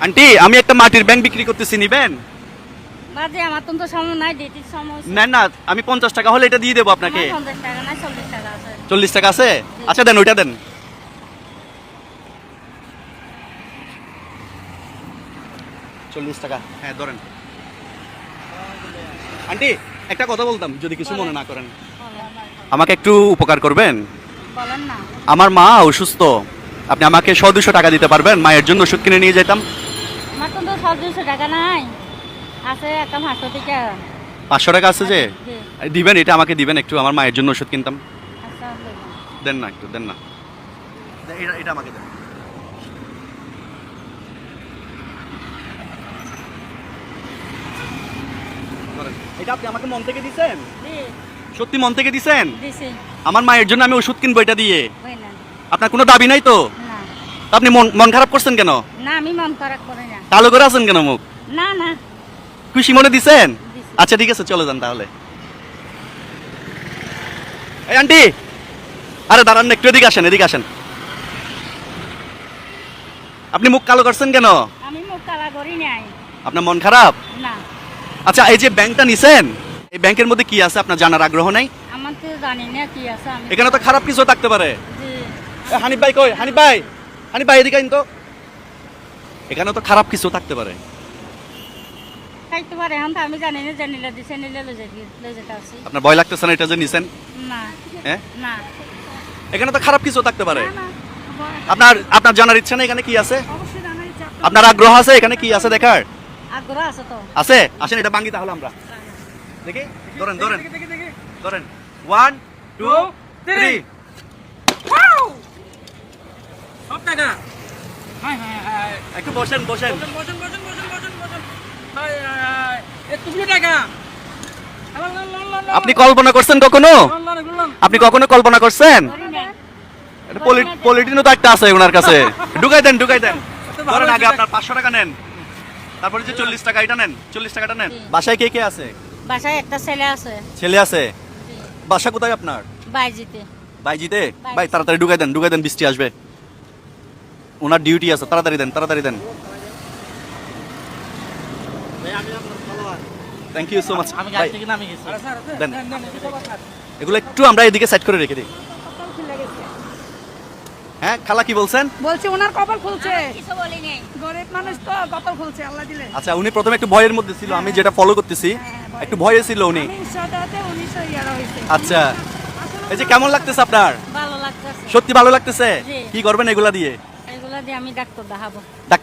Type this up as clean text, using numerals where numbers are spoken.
Aunty আমি একটা মাটির ব্যাংক বিক্রি করতেছি, নিবেন? বাজে আমার তো সময় নাই, ডিটির সময়। না না, আমি 50 টাকা হলে এটা দিয়ে দেবো আপনাকে। 50 টাকা না, 40 টাকা আছে। 40 টাকা আছে? আচ্ছা দেন, ওইটা দেন। 40 টাকা, হ্যাঁ ধরেন। আন্টি একটা কথা বলতাম, যদি কিছু মনে না করেন, আমাকে একটু উপকার করবেন? বলেন না। আমার মা অসুস্থ, আপনি আমাকে 100-200 টাকা দিতে পারবেন? মায়ের জন্য ওষুধ কিনে নিয়ে যেতাম। আমার তো 100-200 টাকা নাই, আছে একটা 500 টাকা। 500 টাকা আছে যে? জি। দিবেন, এটা আমাকে দিবেন একটু, আমার মায়ের জন্য ওষুধ কিনতাম। আচ্ছা, দেবো। দেন না, একটু দেন না। এটা আমাকে দেন। ধরেন। এটা আপনি আমাকে মন থেকে দিছেন? জি, সত্যি মন থেকে দিছেন? দিছি। আমার মায়ের জন্য আমি ওষুধ কিনবো এটা দিয়ে। হয় না। আপনার কোনো দাবি নাই তো? না তা আপনি মন খারাপ করছেন কেন? না, আমি মন খারাপ করি না। কালো করে আছেন কেন মুখ? না না, খুশি মনে দিছেন? দিছি। আচ্ছা ঠিক আছে, চলে যান তাহলে। এই আন্টি, আরে দাঁড়ান না, একটু এদিকে আসেন, এদিকে আসেন। আপনি মুখ কালো করছেন কেন? আমি মুখ কালা করি নাই। আপনার মন খারাপ? না, আচ্ছা এই যে ব্যাংকটা নিছেন, এই ব্যাংকের মধ্যে কি আছে আপনার জানার আগ্রহ নাই? আমার তো জানি না কি আছে। আমি এখানে তো খারাপ কিছু থাকতে পারে। জি, এ, হানিফ ভাই কই? হানিফ ভাই, হানিফ ভাই এদিকে আইন তো। এখানে তো খারাপ কিছু থাকতে পারে। খাইতে পারে, এখন তো আমি জানি না, জানিলে দিছে, নিলে লয়ে যেতে আসি। আপনার ভয় লাগতেছে না এটা যে নিছেন? না হ্যাঁ, না এখানে তো খারাপ কিছু থাকতে পারে। না, না, আপনার জানার ইচ্ছা নেই এখানে কি আছে? অবশ্যই জানার ইচ্ছা। আপনার আগ্রহ আছে এখানে কি আছে দেখার? আগ্রহ আছে তো। আছে? আসেন এটা ভাঙি তাহলে আমরা দেখি। ধরেন ধরেন ধরেন, 1 2 3। সব টাকা। হায় হায় হায়। একটু বসেন বসেন। বসেন বসেন বসেন বসেন বসেন বসেন। হায় হায় হায়। এতগুলো টাকা। লন, লন, লন, লন, লন। আপনি কল্পনা করছেন কখনো? লন, লন, এগুলো লন। আপনি কখনো কল্পনা করছেন? করি না। পলিটিনও তো একটা আছে ওনার কাছে। ঢুকাই দেন ঢুকাই দেন। ধরেন আগে আপনার 500 টাকা নেন, তারপরে যে 40 টাকা এটা নেন, 40 টাকাটা নেন। বাসায় কে কে আছে? বাসায় একটা ছেলে আছে। ছেলে আছে? বাসা কোথায় আপনার? বাইজিতে। বাইজিতে? ভাই তাড়াতাড়ি ঢুকাই দেন, বৃষ্টি আসবে। ওনার ডিউটি আছে, তাড়াতাড়ি দেন। Thank you so much. আমি গাড়ি থেকে নামে গেছি। দেন। দেন, দেন, এগুলো কথা। এগুলো একটু আমরা এদিকে সেট করে রেখে দিই। হ্যাঁ খালা কি বলছেন? বলছে ওনার কপাল খুলছে, কিছু বলি নাই। গরিব মানুষ তো কপাল খুলছে আল্লাহ দিলে। আচ্ছা উনি প্রথমে একটু ভয়ের মধ্যে ছিল, আমি যেটা ফলো করতেছি একটু ভয়ে ছিল উনি। আমি সাদাতে 1900 ইয়ারা হইছে। আচ্ছা এই যে কেমন লাগতেছে আপনার? ভালো লাগতেছে। সত্যি ভালো লাগতেছে? জি। কি করবেন এগুলা দিয়ে? এগুলা দিয়ে আমি ডাক্তার দেখাবো।